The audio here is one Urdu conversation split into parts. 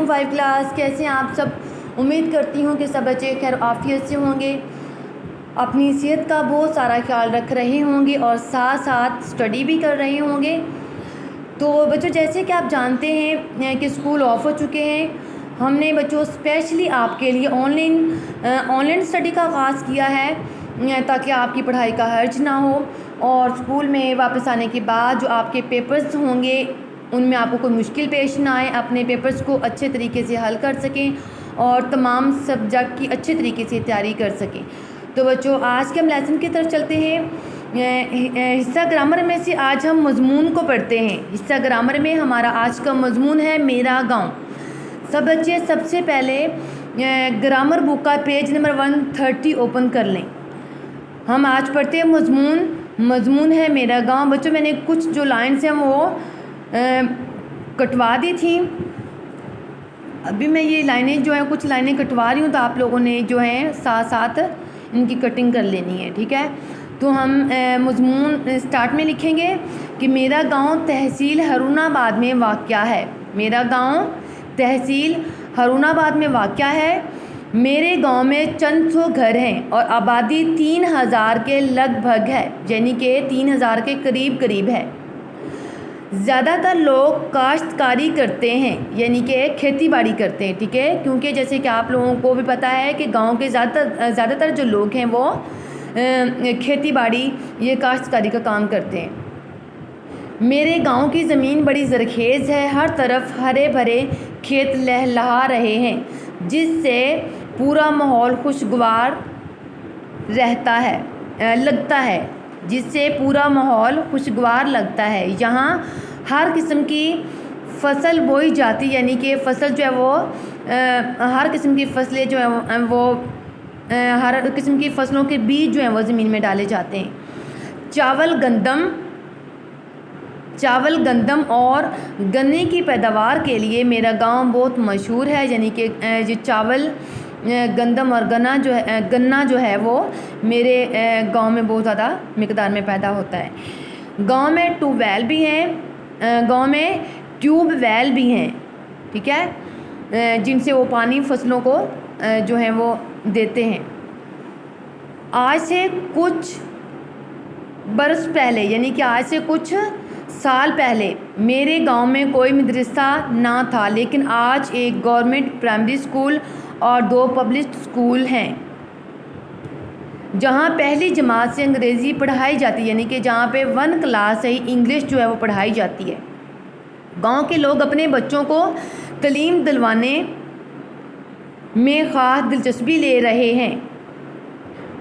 5 کلاس کیسے ہیں آپ سب؟ امید کرتی ہوں کہ سب بچے خیر عافیت سے ہوں گے، اپنی صحت کا بہت سارا خیال رکھ رہے ہوں گے اور ساتھ ساتھ اسٹڈی بھی کر رہے ہوں گے۔ تو بچوں جیسے کہ آپ جانتے ہیں کہ اسکول آف ہو چکے ہیں، ہم نے بچوں اسپیشلی آپ کے لیے آن لائن اسٹڈی کا آغاز کیا ہے تاکہ آپ کی پڑھائی کا حرج نہ ہو، اور اسکول میں واپس آنے کے بعد جو آپ کے پیپرز ہوں گے ان میں آپ کو کوئی مشکل پیش نہ آئے، اپنے پیپرز کو اچھے طریقے سے حل کر سکیں اور تمام سبجیکٹ کی اچھے طریقے سے تیاری کر سکیں۔ تو بچوں آج کے ہم لیسن کی طرف چلتے ہیں۔ حصہ گرامر میں سے آج ہم مضمون کو پڑھتے ہیں۔ حصہ گرامر میں ہمارا آج کا مضمون ہے میرا گاؤں۔ سب بچے سب سے پہلے گرامر بک کا پیج نمبر 130 اوپن کر لیں۔ ہم آج پڑھتے ہیں مضمون ہے میرا گاؤں۔ بچوں میں نے کچھ جو لائنس ہیں وہ کٹوا دی تھیں، ابھی میں یہ لائنیں جو ہیں کچھ لائنیں کٹوا رہی ہوں، تو آپ لوگوں نے جو ہے ساتھ ساتھ ان کی کٹنگ کر لینی ہے، ٹھیک ہے؟ تو ہم مضمون اسٹارٹ میں لکھیں گے کہ میرا گاؤں تحصیل ہارون آباد میں واقع ہے۔ میرا گاؤں تحصیل ہارون آباد میں واقع ہے۔ میرے گاؤں میں چند سو گھر ہیں اور آبادی 3000 کے لگ بھگ ہے، یعنی کہ 3000 کے قریب ہے۔ زیادہ تر لوگ کاشتکاری کرتے ہیں، یعنی کہ کھیتی باڑی کرتے ہیں، ٹھیک ہے؟ کیونکہ جیسے کہ آپ لوگوں کو بھی پتہ ہے کہ گاؤں کے زیادہ تر جو لوگ ہیں وہ کھیتی باڑی یہ کاشتکاری کا کام کرتے ہیں۔ میرے گاؤں کی زمین بڑی زرخیز ہے، ہر طرف ہرے بھرے کھیت لہلہا رہے ہیں، جس سے پورا ماحول خوشگوار لگتا ہے۔ یہاں ہر قسم کی فصل بوئی جاتی، یعنی کہ فصل جو ہے وہ ہر قسم کی فصلیں جو ہیں وہ ہر قسم کی فصلوں کے بیج جو ہیں وہ زمین میں ڈالے جاتے ہیں۔ چاول گندم اور گنے کی پیداوار کے لیے میرا گاؤں بہت مشہور ہے، یعنی کہ یہ چاول گندم اور گنا جو ہے وہ میرے گاؤں میں بہت زیادہ مقدار میں پیدا ہوتا ہے۔ گاؤں میں ٹیوب ویل بھی ہیں، ٹھیک ہے، جن سے وہ پانی فصلوں کو جو ہے وہ دیتے ہیں۔ آج سے کچھ برس پہلے، یعنی کہ آج سے کچھ سال پہلے میرے گاؤں میں کوئی مدرسہ نہ تھا، لیکن آج ایک گورنمنٹ پرائمری اسکول اور 2 پبلک اسکول ہیں، جہاں پہلی جماعت سے انگریزی پڑھائی جاتی ہے، یعنی کہ جہاں پہ 1 کلاس سے ہی انگلش جو ہے وہ پڑھائی جاتی ہے۔ گاؤں کے لوگ اپنے بچوں کو تعلیم دلوانے میں خاص دلچسپی لے رہے ہیں۔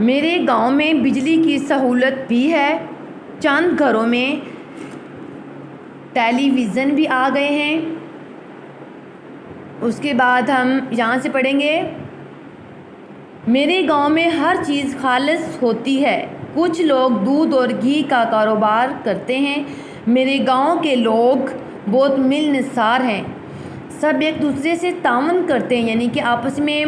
میرے گاؤں میں بجلی کی سہولت بھی ہے، چند گھروں میں ٹیلی ویژن بھی آ گئے ہیں۔ اس کے بعد ہم یہاں سے پڑھیں گے، میرے گاؤں میں ہر چیز خالص ہوتی ہے، کچھ لوگ دودھ اور گھی کا کاروبار کرتے ہیں۔ میرے گاؤں کے لوگ بہت ملنسار ہیں، سب ایک دوسرے سے تعاون کرتے ہیں، یعنی کہ آپس میں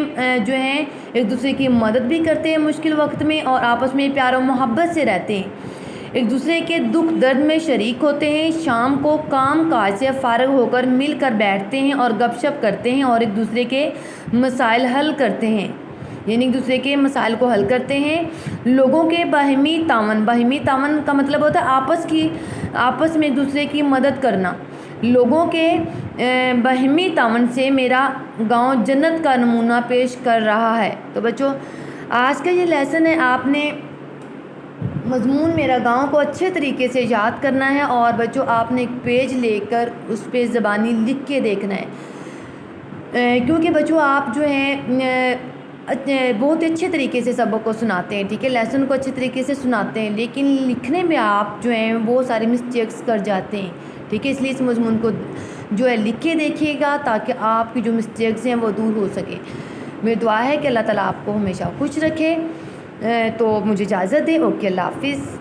جو ہیں ایک دوسرے کی مدد بھی کرتے ہیں مشکل وقت میں، اور آپس میں پیار و محبت سے رہتے ہیں، ایک دوسرے کے دکھ درد میں شریک ہوتے ہیں۔ شام کو کام کاج سے فارغ ہو کر مل کر بیٹھتے ہیں اور گپ شپ کرتے ہیں اور ایک دوسرے کے مسائل حل کرتے ہیں، یعنی ایک دوسرے کے مسائل کو حل کرتے ہیں۔ لوگوں کے باہمی تعاون کا مطلب ہوتا ہے آپس میں ایک دوسرے کی مدد کرنا۔ لوگوں کے باہمی تعاون سے میرا گاؤں جنت کا نمونہ پیش کر رہا ہے۔ تو بچوں آج کا یہ لیسن ہے، آپ نے مضمون میرا گاؤں کو اچھے طریقے سے یاد کرنا ہے، اور بچوں آپ نے ایک پیج لے کر اس پہ زبانی لکھ کے دیکھنا ہے، کیونکہ بچوں آپ جو ہیں بہت اچھے طریقے سے سبق کو سناتے ہیں، ٹھیک ہے، لیسن کو اچھے طریقے سے سناتے ہیں، لیکن لکھنے میں آپ جو ہیں بہت سارے مسٹیکس کر جاتے ہیں، ٹھیک ہے، اس لیے اس مضمون کو جو ہے لکھ کے دیکھیے گا تاکہ آپ کی جو مسٹیکس ہیں وہ دور ہو سکے۔ میری دعا ہے کہ اللہ تعالیٰ آپ کو ہمیشہ خوش رکھے۔ تو مجھے اجازت دے، اوکے، اللہ حافظ۔